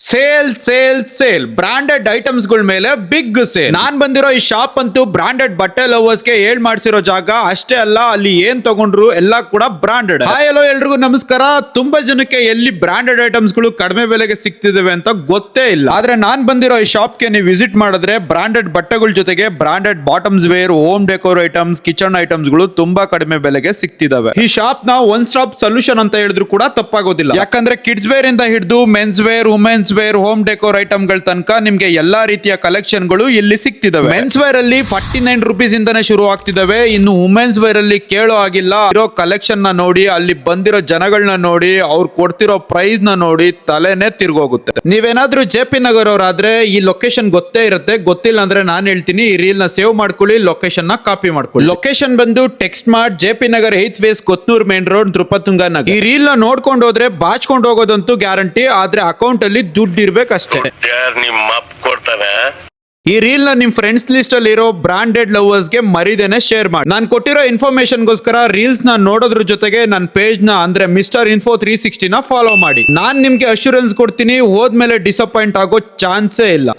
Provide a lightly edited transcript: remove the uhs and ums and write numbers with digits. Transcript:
Sale sale sale branded items ಗಳ ಮೇಲೆ big sale. ನಾನ್ ಬಂದಿರೋ ಈ ಶಾಪ್ ಅಂತೂ ಬ್ರಾಂಡೆಡ್ ಬಟ್ಟೆ ಲವರ್ಸ್ ಗೆ ಹೇಳ್ ಮಾಡ್ಸಿರೋ ಜಾಗ ಅಷ್ಟೇ ಅಲ್ಲ, ಅಲ್ಲಿ ಏನ್ ತಗೊಂಡ್ರು ಎಲ್ಲ ಕೂಡ ಬ್ರಾಂಡೆಡ್. ಹಾಯ್ ಹಲೋ ಎಲ್ರಿಗೂ ನಮಸ್ಕಾರ. ತುಂಬಾ ಜನಕ್ಕೆ ಎಲ್ಲಿ ಬ್ರಾಂಡೆಡ್ ಐಟಮ್ಸ್ ಗಳು ಕಡಿಮೆ ಬೆಲೆಗೆ ಸಿಗ್ತಿದಾವೆ ಅಂತ ಗೊತ್ತೇ ಇಲ್ಲ. ಆದ್ರೆ ನಾನ್ ಬಂದಿರೋ ಈ ಶಾಪ್ ಗೆ ನೀವು ವಿಸಿಟ್ ಮಾಡಿದ್ರೆ ಬ್ರಾಂಡೆಡ್ ಬಟ್ಟೆಗಳ ಜೊತೆಗೆ branded bottoms wear, home decor items, kitchen items ಗಳು ತುಂಬಾ ಕಡಿಮೆ ಬೆಲೆಗೆ ಸಿಗ್ತಿದಾವೆ. ಈ ಶಾಪ್ ನ ಒನ್ ಸ್ಟಾಪ್ ಸೊಲ್ಯೂಷನ್ ಅಂತ ಹೇಳಿದ್ರು ಕೂಡ ತಪ್ಪಾಗೋದಿಲ್ಲ. ಯಾಕಂದ್ರೆ ಕಿಡ್ಸ್ ವೇರ್ ಇಂದ ಹಿಡಿದು men's wear, women's wear, home decor item ಗಳ ತನಕ ನಿಮ್ಗೆ ಎಲ್ಲಾ ರೀತಿಯ ಕಲೆಕ್ಷನ್ ಗಳು ಇಲ್ಲಿ ಸಿಗ್ತಿದಾವೆ. ಮೆನ್ಸ್ ವೇರ್ ಅಲ್ಲಿ 49 ರುಪೀಸ್ ಇಂದಾನೆ ಶುರು ಆಗ್ತಿದಾವೆ. ಇನ್ನು ವುಮೆನ್ಸ್ ವೇರ್ ಅಲ್ಲಿ ಕೇಳೋ ಆಗಿಲ್ಲ. ಇರೋ ಕಲೆಕ್ಷನ್ ನ ನೋಡಿ, ಅಲ್ಲಿ ಬಂದಿರೋ ಜನಗಳನ್ನ ನೋಡಿ, ಅವ್ರು ಕೊಡ್ತಿರೋ ಪ್ರೈಸ್ ನ ನೋಡಿ ತಲೆನೇ ತಿರ್ಗೋಗುತ್ತೆ. ನೀವೇನಾದ್ರೂ ಜೆ ಪಿ ನಗರ್ ಅವರಾದ್ರೆ ಈ ಲೊಕೇಶನ್ ಗೊತ್ತೇ ಇರುತ್ತೆ. ಗೊತ್ತಿಲ್ಲ ಅಂದ್ರೆ ನಾನು ಹೇಳ್ತೀನಿ, ಈ ರೀಲ್ ನ ಸೇವ್ ಮಾಡ್ಕೊಳ್ಳಿ, ಲೊಕೇಶನ್ ನ ಕಾಪಿ ಮಾಡ್ಕೊಳ್ಳಿ. ಲೊಕೇಶನ್ ಬಂದು text mart, J P Nagar 8th phase, Kothnur main road, Nrupatunga Nagar. ಈ ರೀಲ್ ನ ನೋಡ್ಕೊಂಡು ಹೋದ್ರೆ ಬಾಚ್ಕೊಂಡು ಹೋಗೋದಂತೂ ಗ್ಯಾರಂಟಿ. ಆದ್ರೆ ಅಕೌಂಟ್ ಅಲ್ಲಿ ದುಡ್ಡು ಇರ್ಬೇಕಷ್ಟೇ. ಈ ರೀಲ್ ನ ನಿಮ್ ಫ್ರೆಂಡ್ಸ್ ಲಿಸ್ಟ್ ಅಲ್ಲಿ ಇರೋ ಬ್ರಾಂಡೆಡ್ ಲವರ್ಸ್ ಗೆ ಮರಿದೇನೆ ಶೇರ್ ಮಾಡಿ. ನಾನು ಕೊಟ್ಟಿರೋ ಇನ್ಫಾರ್ಮೇಶನ್ ಗೋಸ್ಕರ ರೀಲ್ಸ್ ನ ನೋಡೋದ್ರ ಜೊತೆಗೆ ನನ್ನ ಪೇಜ್ ನ ಅಂದ್ರೆ ಮಿಸ್ಟರ್ ಇನ್ಫೋ 360 ನ ಫಾಲೋ ಮಾಡಿ. ನಾನ್ ನಿಮ್ಗೆ ಅಶ್ಯೂರೆನ್ಸ್ ಕೊಡ್ತೀನಿ, ಹೋದ್ಮೇಲೆ ಡಿಸಪಾಯಿಂಟ್ ಆಗೋ ಚಾನ್ಸೇ ಇಲ್ಲ.